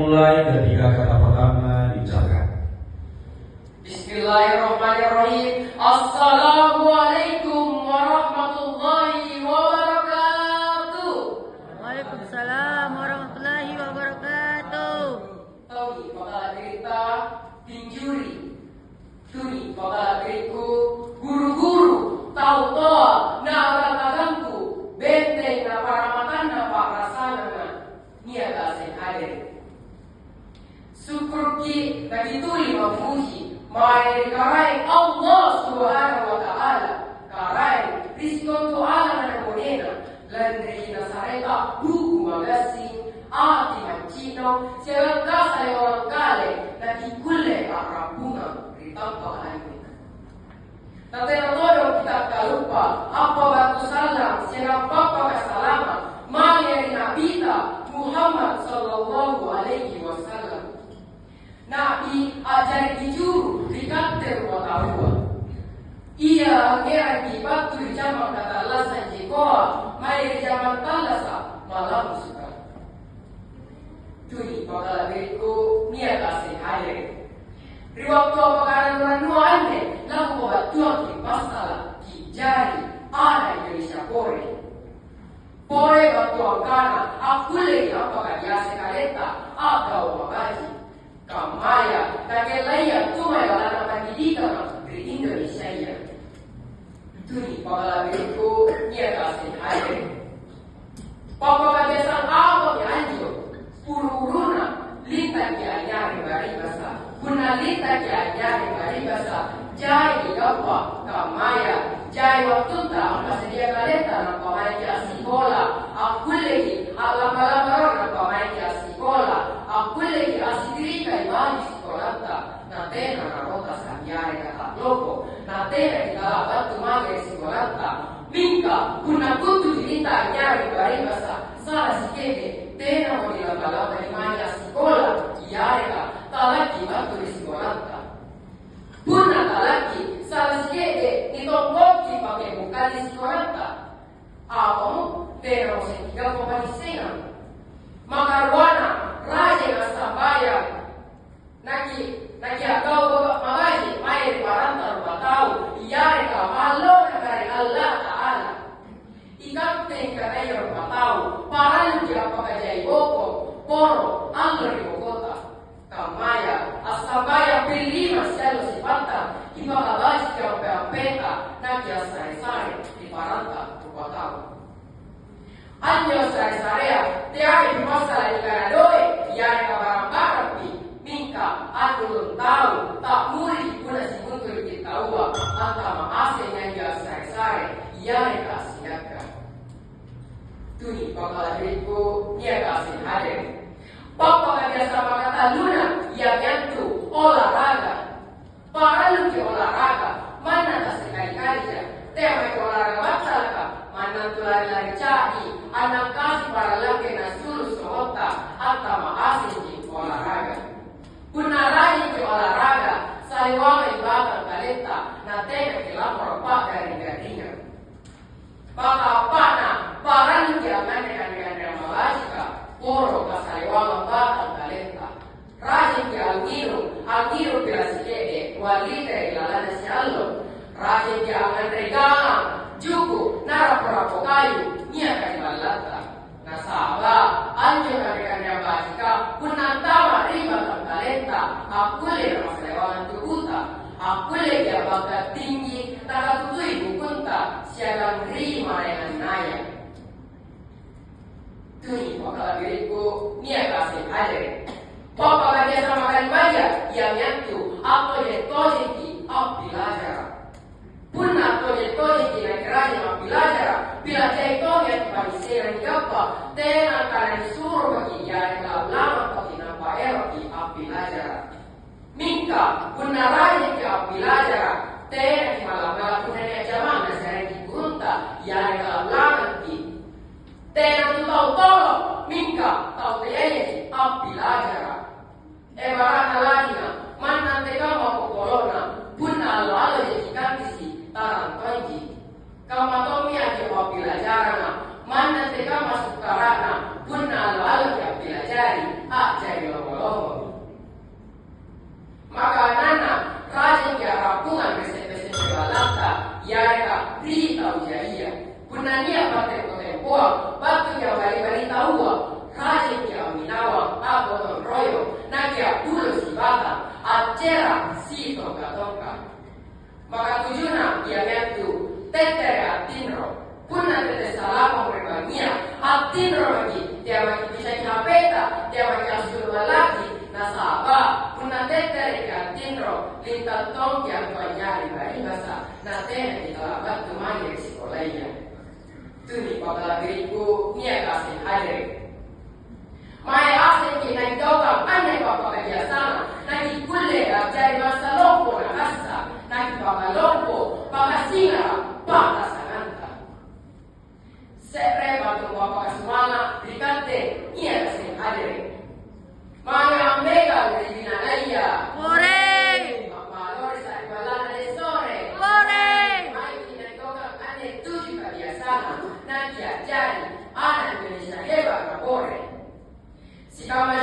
dimulai ketika kata pertama diucapkan. Bismillahirrahmanirrahim. Assalamualaikum warahmatullahi wabarakatuh. Waalaikumsalam warahmatullahi wabarakatuh. Tahu bakal cerita tinjuri. Tuni bakal beriku guru-guru tahu toa naga-naganku benteng na paramatan na pakrasana na niaga sen hadir. Syukur ki nagituli mamuhi mai karai Allah subhanahu wa ta'ala karai riskon to ala na monena landri na sareka buku magasin ati mancino sebab sale orang kale na dikulle arabunga ritampa ayu. Tatena todo kita kalupa apa batu salam sebab papa kasalama mali nabita Muhammad sallallahu alaihi wasallam. Nabi ajar dijuru dikater watawa. Ia ngira di batu di zaman kata lasan jikoa, mai di zaman talasa malam suka. Tuni bakal beriku niat kasih hadir. Riwaktu apakaran ranua ane, lalu batuan di masalah di jari ada Indonesia pore. Pore batuan kana, aku lagi apakah biasa kaleta atau magaji. Kamaya, kakelaya, tumai walana pendidikan di Indonesia ya. Tuni bakal beriku niat kasih hadir. Papa kebiasaan apa yang anjur? Pururuna linta kianya ribari basa. Guna linta kianya ribari basa. Jai apa? Kamaya. Jai waktu tak sedia kaleta nampak main kiasi bola. Aku lagi alam-alam nampak main kiasi bola. Aku lagi asidirika imani sekolah tak. Natena narota sabiare kata loko. Natena kita batu magre sekolah tak. Minka guna kutu linta nyari ribari basa. Salah sikede. Tena mo nilapalapa imani sekolah. Iyareka talaki batu di sekolah tak. Purna talaki salah sikede nitongkoki pakai muka di sekolah tak. Apa mo? Tena mo sentiga pemanisengan. Makarwana raja yang sabaya. Naki agau magaji mai paranta rupa tahu. Iyareka malo nakari Allah Ta'ala. Ikapten katanya rupa tahu. Paralu dia pakajai boko. Poro Allah di Bogota. Kamaya asabaya pilima selo sipata. Ipakabaji kampeta naki asare-sare di paranta rupa tahu. Anjo sare-sarea teari di masalah di karadoe. Iyareka barang-barang pi. Minka anu tahu tak muri guna si muntul kita uang antara asenya dia sare-sare iyareka siaga. Tuni bakal beriku dia kasih hadir. Papa biasa kata luna yang nyantu olahraga. Paralu ke olahraga mana tak sekali-kali ya. Tema ke olahraga batalka mana tu lari-lari cari anak kasih para laki nasulu sohota atau maasin di olahraga. Punarani ke olahraga saliwanga ibatan kaleta na tena ke lapor pak dari gadingan. Maka pana parang jangan dengan malajika poro kasaliwanga batang kaleta. Rajin ke algiru bila sikede walita ilalana si allo. Rajin ke angan regalang juku narapurapo kayu niya kalibalata. Nasaba anjo kandang bajika punantama riba kaleta. Aku le masaliwangan tukuta. Aku le dia bakat tinggi takatutui bukunta siagang rima dengan naya. Tuni bakal beriku niat kasih hadir. Papa biasa makan baja yang nyantu aku le tojeki api belajar. Punna tojeki na kerja api belajar. Bila cai toget paniseran gapa tena kana disuruh bagi ya lama bagi nampak eroki api belajar. Minka punna raja ke api belajar tena di malam-malam punna dia jaman nasara di kurunta ya lama ki tena tu tahu tolong minka tahu teyanya api belajar. Barana lagi na mana teka mau kolona punna lalu jadi kantisi tarang tonji. Kama tomi aja mau pelajaran mana teka masuk karana punna lalu ya pelajari jadi lo berita ujaia. Punania pate kotempoa, batu kia bali-bali taua, raja kia minawa, aboton royo, na kia pulo sibata, acera sito katonka. Maka tujuna ia mentu, tetere atinro, punna tete salama merbangia, atinro lagi, dia maki bisa nyapeta, dia maki asur lagi, nasaba, punna tetere ke atinro, linta tongki antonyari bari basa, na tene kita batu mani sekolahnya. Tuni pakala diriku nia kasih hadir. Mai asing kita jauh ane papa kebiasaan, nagi kulle cari masa lompo na kasa, nagi papa lompo, papa singa, papa sananta. Serre batu papa kasumana, berikate nia kasih hadir. Manga mega dari binalaya. Ore! Papa lori sa ibalana de sore. Ore! Mai kita jauh ane tujuh kebiasaan. Nanti ajari anak Indonesia hebat kapore. Si kamu